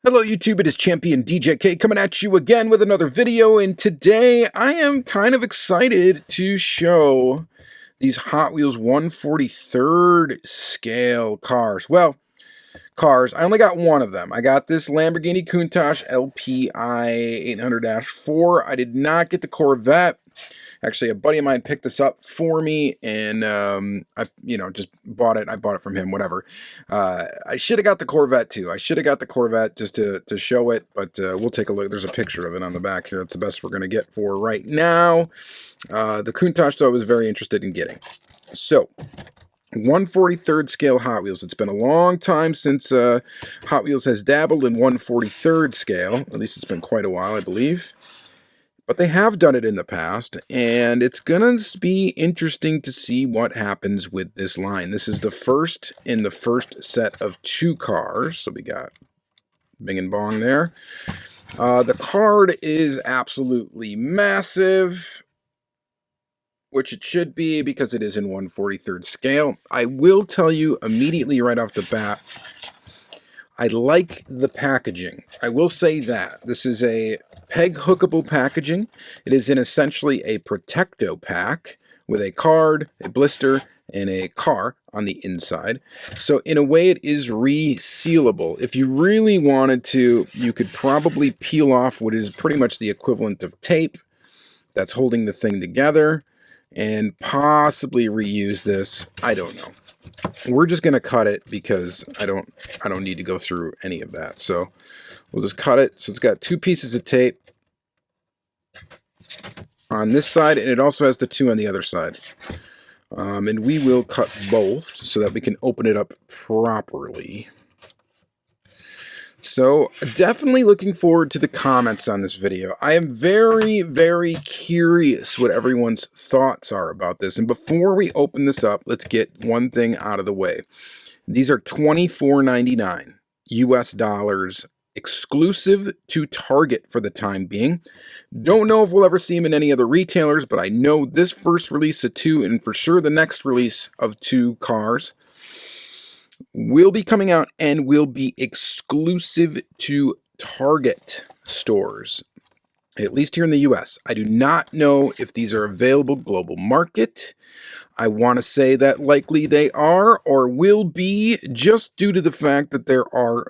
Hello YouTube, it is Championdjk coming at you again with another video, and today I am kind of excited to show these Hot Wheels 1/43rd scale cars. Well, cars, I only got one of them. I got this Lamborghini Countach LPI 800-4. I did not get the Corvette. Actually, a buddy of mine picked this up for me, and I, just bought it. I bought it from him, whatever. I should have got the Corvette too. I should have got the Corvette just to show it, but we'll take a look. There's a picture of it on the back here. That's the best we're going to get for right now. The Countach, though, I was very interested in getting. So, 1/43rd scale Hot Wheels. It's been a long time since Hot Wheels has dabbled in 1/43rd scale. At least it's been quite a while, I believe. But they have done it in the past, and it's going to be interesting to see what happens with this line. This is the first in the first set of two cars. So we got Bing and Bong there. The card is absolutely massive, which it should be because it is in 1/43rd scale. I will tell you immediately right off the bat, I like the packaging. I will say that. This is a peg hookable packaging. It is in essentially a Protecto pack with a card, a blister, and a car on the inside. So in a way it is resealable. If you really wanted to, you could probably peel off what is pretty much the equivalent of tape that's holding the thing together and possibly reuse this. I don't know. We're just going to cut it because I don't need to go through any of that. So we'll just cut it. So it's got two pieces of tape on this side, and it also has the two on the other side. And we will cut both so that we can open it up properly. So, definitely looking forward to the comments on this video. I am very, very curious what everyone's thoughts are about this. And before we open this up, let's get one thing out of the way. These are $24.99 US dollars, exclusive to Target for the time being. Don't know if we'll ever see them in any other retailers, but I know this first release of two, and for sure the next release of two cars, will be coming out and will be exclusive to Target stores, at least here in the US. I do not know if these are available global market. I want to say that likely they are or will be, just due to the fact that there are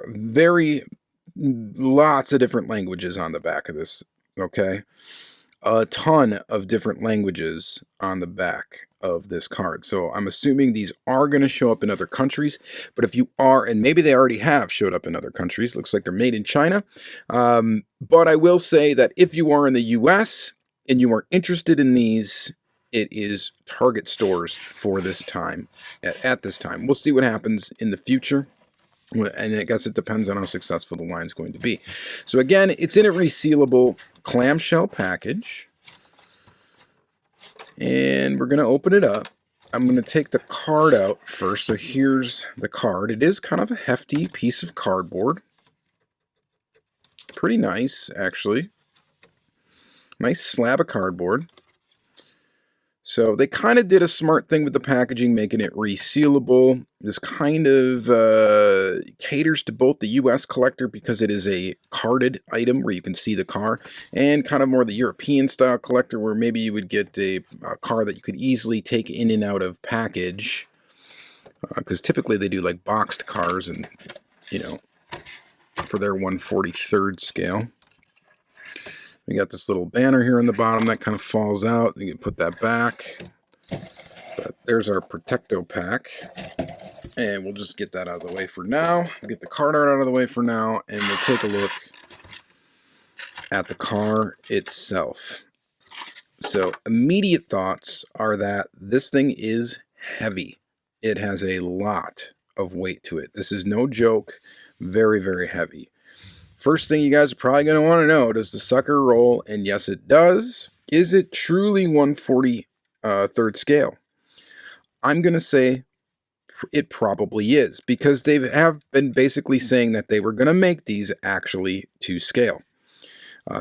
lots of different languages on the back of this, okay? A ton of different languages on the back of this card. So I'm assuming these are going to show up in other countries, but if you are, and maybe they already have showed up in other countries, looks like they're made in China. But I will say that if you are in the US and you are interested in these, it is Target stores for this time, at this time. We'll see what happens in the future. And I guess it depends on how successful the line is going to be. So again, it's in a resealable clamshell package. And we're going to open it up. I'm going to take the card out first. So here's the card. It is kind of a hefty piece of cardboard. Pretty nice, actually. Nice slab of cardboard. So they kind of did a smart thing with the packaging, making it resealable. This kind of caters to both the US collector because it is a carded item where you can see the car, and kind of more the European style collector where maybe you would get a car that you could easily take in and out of package. Because typically they do like boxed cars and, for their 1/43rd scale. We got this little banner here on the bottom that kind of falls out. You can put that back. But there's our Protecto pack. And we'll just get that out of the way for now. We'll get the card art out of the way for now. And we'll take a look at the car itself. So immediate thoughts are that this thing is heavy. It has a lot of weight to it. This is no joke. Very, very heavy. First thing you guys are probably going to want to know, does the sucker roll? And yes, it does. Is it truly 1/43rd scale? I'm going to say it probably is, because they have been basically saying that they were going to make these actually to scale.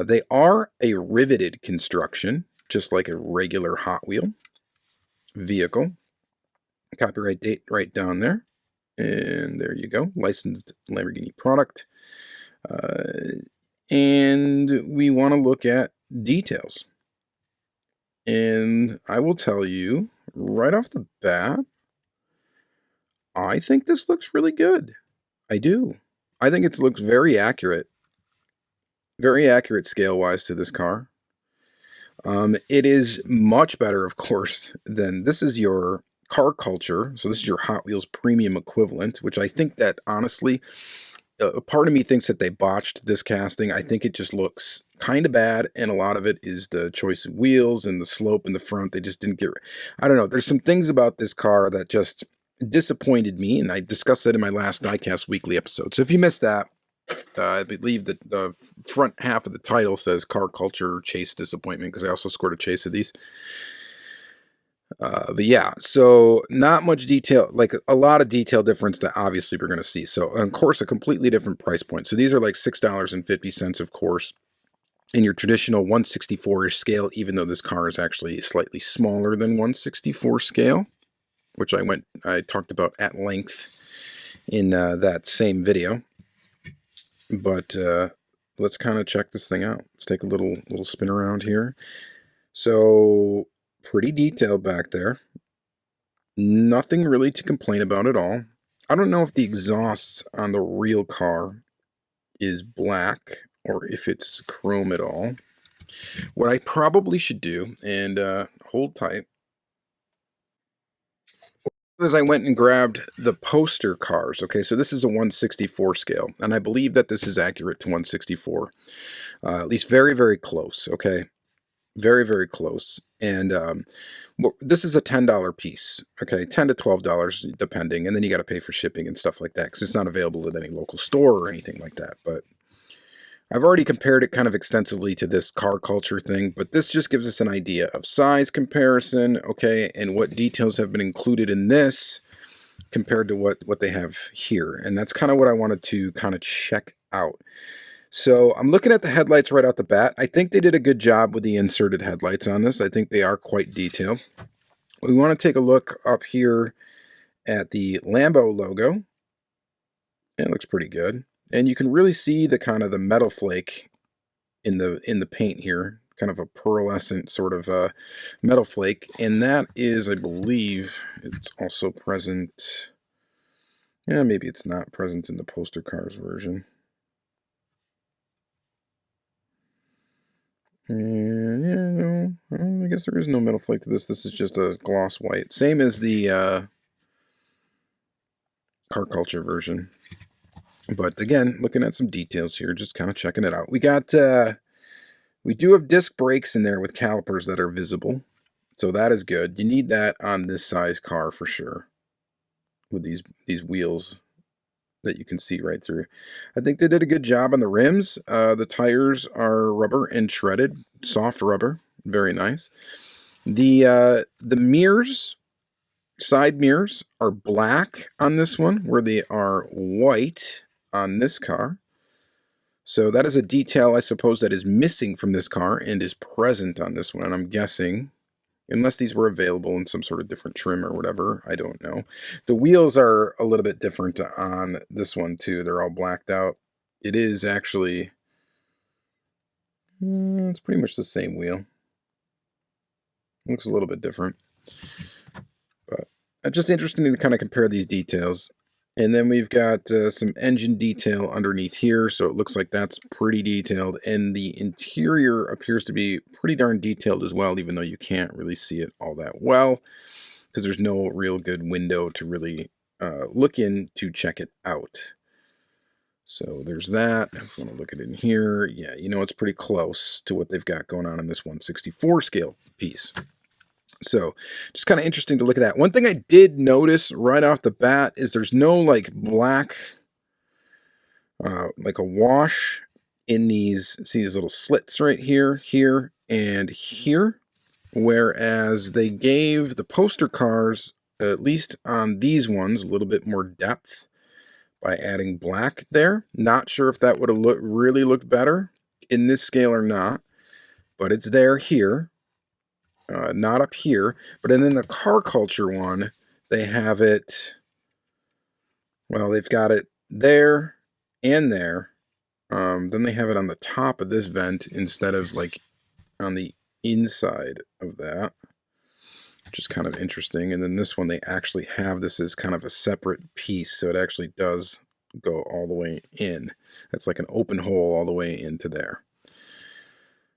They are a riveted construction, just like a regular Hot Wheel vehicle. Copyright date right down there. And there you go. Licensed Lamborghini product. And we want to look at details. And I will tell you right off the bat, I think this looks really good. I do. I think it looks very accurate scale-wise to this car. It is much better, of course, than this is your car culture. So this is your Hot Wheels premium equivalent, which I think that honestly, a part of me thinks that they botched this casting. I think it just looks kind of bad, and a lot of it is the choice of wheels and the slope in the front. They just didn't get, I don't know. There's some things about this car that just disappointed me, and I discussed that in my last Diecast weekly episode. So if you missed that, I believe that the front half of the title says car culture chase disappointment, because I also scored a chase of these. But yeah, so not much detail, like a lot of detail difference that obviously we're going to see. So, of course, a completely different price point. So these are like $6.50, of course, in your traditional 1/64 scale, even though this car is actually slightly smaller than 1/64 scale, which I talked about at length in that same video. But let's kind of check this thing out. Let's take a little spin around here. So pretty detailed back there. Nothing really to complain about at all. I don't know if the exhaust on the real car is black or if it's chrome at all. What I probably should do, and hold tight, is I went and grabbed the poster cars. Okay, so this is a 1/64 scale, and I believe that this is accurate to 1/64, at least very, very close. Okay, very, very close. And this is a $10 piece. Okay, $10 to $12 depending, and then you got to pay for shipping and stuff like that because it's not available at any local store or anything like that. But I've already compared it kind of extensively to this car culture thing, but this just gives us an idea of size comparison, okay, and what details have been included in this compared to what they have here. And that's kind of what I wanted to kind of check out. So I'm looking at the headlights right out the bat. I think they did a good job with the inserted headlights on this. I think they are quite detailed. We want to take a look up here at the Lambo logo. It looks pretty good. And you can really see the kind of the metal flake in the paint here, kind of a pearlescent sort of metal flake. And that is, I believe, it's also present. Yeah, maybe it's not present in the poster cars version. And yeah, no, I guess there is no metal flake to this. This is just a gloss white, same as the car culture version. But again, looking at some details here, just kind of checking it out. We do have disc brakes in there with calipers that are visible, so that is good. You need that on this size car for sure, with these wheels that you can see right through. I think they did a good job on the rims. The tires are rubber and treaded, soft rubber, very nice. The mirrors, side mirrors, are black on this one, where they are white on this car. So that is a detail, I suppose, that is missing from this car and is present on this one. And I'm guessing, unless these were available in some sort of different trim or whatever, I don't know. The wheels are a little bit different on this one too. They're all blacked out. It is actually, it's pretty much the same wheel. Looks a little bit different. But it's just interesting to kind of compare these details. And then we've got some engine detail underneath here, so it looks like that's pretty detailed. And the interior appears to be pretty darn detailed as well, even though you can't really see it all that well, because there's no real good window to really look in to check it out. So there's that. If you want to look at it in here, yeah, you know it's pretty close to what they've got going on in this 1/64 scale piece. So just kind of interesting to look at that. One thing I did notice right off the bat is there's no like black, like a wash in these, see these little slits right here, here, and here. Whereas they gave the poster cars, at least on these ones, a little bit more depth by adding black there. Not sure if that would have really looked better in this scale or not, but it's there here. Not up here, but then the car culture one, they have it, well, they've got it there and there Then they have it on the top of this vent instead of like on the inside of that, which is kind of interesting. And then this one, they actually have this as kind of a separate piece, so it actually does go all the way in. That's like an open hole all the way into there.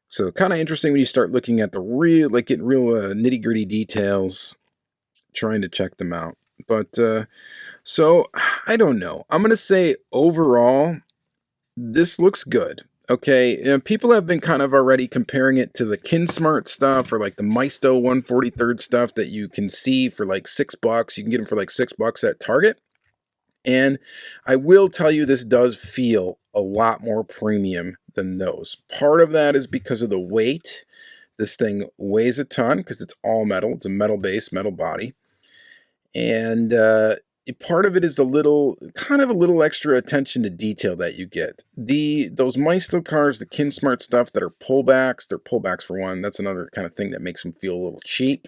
So kind of interesting when you start looking at the real, like getting real nitty-gritty details, trying to check them out. But so I don't know. I'm gonna say overall, this looks good. Okay, people have been kind of already comparing it to the KinSmart stuff or like the Maisto 143rd stuff that you can see for like $6. You can get them for like $6 at Target. And I will tell you, this does feel a lot more premium than those. Part of that is because of the weight. This thing weighs a ton because it's all metal. It's a metal base, metal body. And part of it is kind of a little extra attention to detail that you get. Those Maisto cars, the KinSmart stuff that are pullbacks, they're pullbacks for one. That's another kind of thing that makes them feel a little cheap.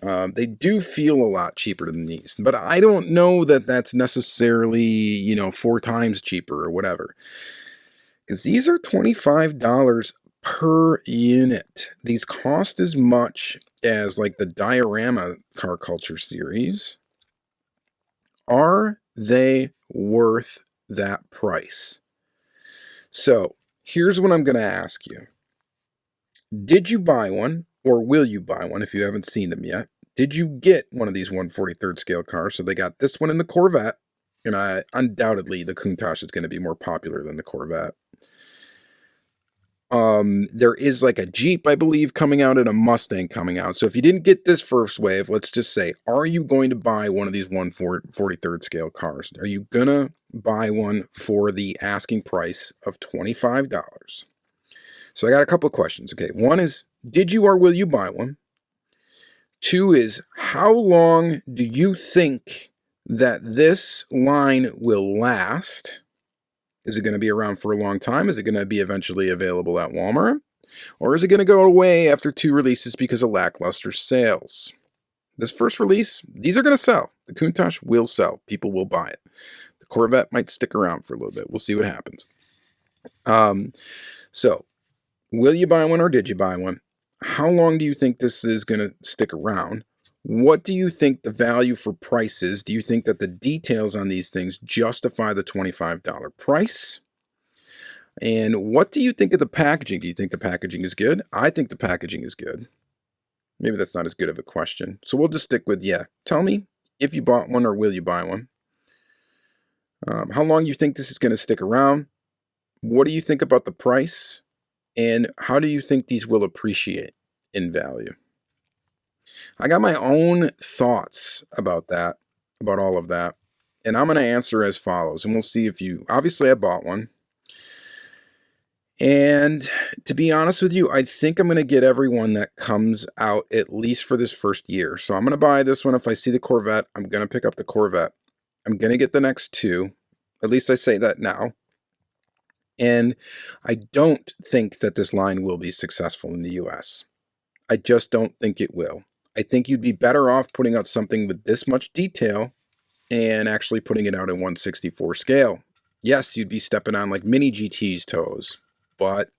They do feel a lot cheaper than these, but I don't know that that's necessarily, 4 times cheaper or whatever. Because these are $25 per unit. These cost as much as like the Diorama Car Culture series. Are they worth that price? So here's what I'm going to ask you. Did you buy one, or will you buy one if you haven't seen them yet? Did you get one of these 1/43rd scale cars? So they got this one in the Corvette, and undoubtedly the Countach is going to be more popular than the Corvette. There is like a Jeep, I believe, coming out and a Mustang coming out. So if you didn't get this first wave, let's just say, are you going to buy one of these 1/43rd scale cars? Are you going to buy one for the asking price of $25? So I got a couple of questions. Okay, one is, did you or will you buy one? 2 is, how long do you think that this line will last? Is it going to be around for a long time? Is it going to be eventually available at Walmart? Or is it going to go away after 2 releases because of lackluster sales? This first release, these are going to sell. The Countach will sell. People will buy it. The Corvette might stick around for a little bit. We'll see what happens. So, will you buy one or did you buy one? How long do you think this is going to stick around? What do you think the value for price is? Do you think that the details on these things justify the $25 price? And what do you think of the packaging? Do you think the packaging is good? I think the packaging is good. Maybe that's not as good of a question. So we'll just stick with, yeah. Tell me if you bought one or will you buy one. How long you think this is going to stick around? What do you think about the price? And how do you think these will appreciate in value? I got my own thoughts about that, about all of that. And I'm going to answer as follows. And we'll see if you, obviously I bought one. And to be honest with you, I think I'm going to get every one that comes out at least for this first year. So I'm going to buy this one. If I see the Corvette, I'm going to pick up the Corvette. I'm going to get the next 2. At least I say that now. And I don't think that this line will be successful in the US. I just don't think it will. I think you'd be better off putting out something with this much detail and actually putting it out in 1/64 scale. Yes, you'd be stepping on like mini GT's toes, but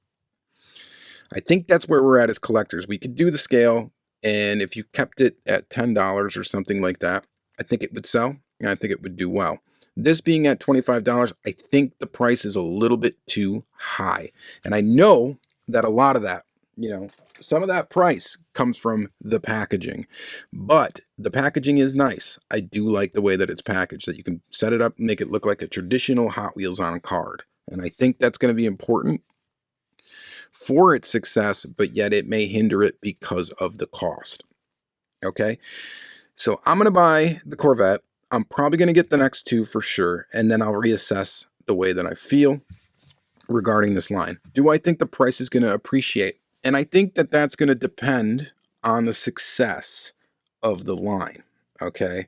I think that's where we're at as collectors. We could do the scale, and if you kept it at $10 or something like that, I think it would sell, and I think it would do well. This being at $25, I think the price is a little bit too high. And I know that a lot of that, some of that price comes from the packaging. But the packaging is nice. I do like the way that it's packaged, that you can set it up and make it look like a traditional Hot Wheels on card. And I think that's going to be important for its success, but yet it may hinder it because of the cost. Okay? So I'm going to buy the Corvette. I'm probably going to get the next 2 for sure, and then I'll reassess the way that I feel regarding this line. Do I think the price is going to appreciate? And I think that that's going to depend on the success of the line, okay?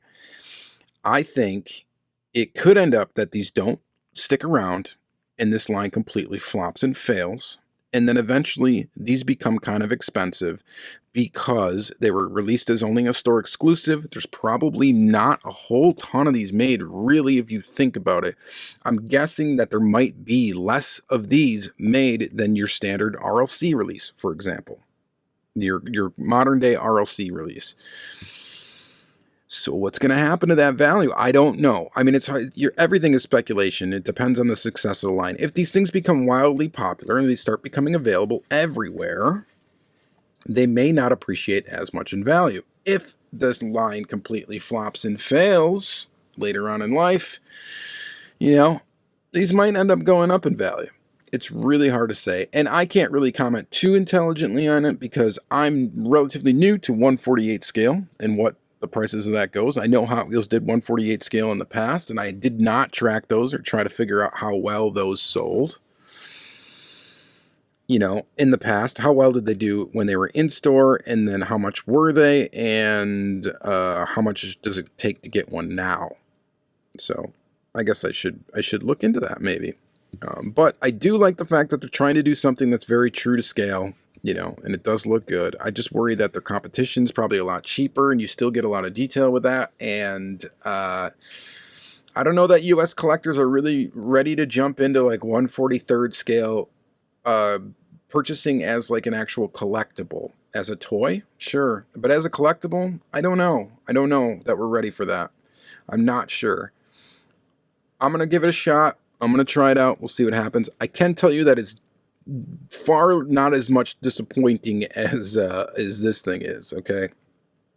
I think it could end up that these don't stick around and this line completely flops and fails, and then eventually these become kind of expensive because they were released as only a store exclusive. There's probably not a whole ton of these made, really, if you think about it. I'm guessing that there might be less of these made than your standard RLC release, for example. Your modern day RLC release. So what's going to happen to that value? I don't know. I mean, it's hard. Everything is speculation. It depends on the success of the line. If these things become wildly popular and they start becoming available everywhere, they may not appreciate as much in value. If this line completely flops and fails later on in life, you know, these might end up going up in value. It's really hard to say, and I can't really comment too intelligently on it because I'm relatively new to 1/48 scale and what the prices of that goes. I know Hot Wheels did 1/48 scale in the past, and I did not track those or try to figure out how well those sold. You know, in the past, how well did they do when they were in store, and then how much were they, and how much does it take to get one now? So I guess I should look into that maybe. But I do like the fact that they're trying to do something that's very true to scale. You know, and it does look good. I just worry that their competition's probably a lot cheaper, and you still get a lot of detail with that. And I don't know that U.S. collectors are really ready to jump into like 1/43 scale purchasing as like an actual collectible. As a toy, sure, but as a collectible, I don't know. I don't know that we're ready for that. I'm not sure. I'm gonna give it a shot. I'm gonna try it out. We'll see what happens. I can tell you that it's far not as much disappointing as this thing is. Okay,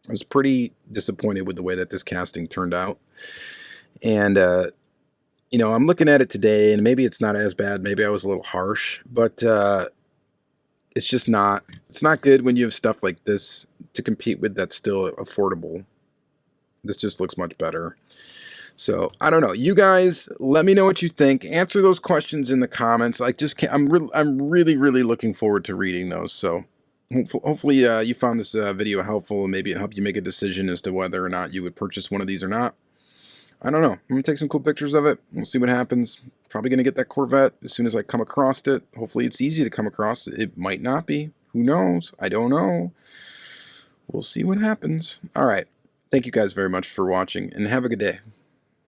I was pretty disappointed with the way that this casting turned out, and you know, I'm looking at it today, and maybe it's not as bad. Maybe I was a little harsh, but it's just not. It's not good when you have stuff like this to compete with that's still affordable. This just looks much better. So I don't know. You guys, let me know what you think. Answer those questions in the comments. I just can't. I'm really looking forward to reading those. So hopefully you found this video helpful, and maybe it helped you make a decision as to whether or not you would purchase one of these or not. I don't know. I'm gonna take some cool pictures of it. We'll see what happens. Probably gonna get that Corvette as soon as I come across it. Hopefully it's easy to come across. It might not be. Who knows? I don't know. We'll see what happens. All right. Thank you guys very much for watching, and have a good day.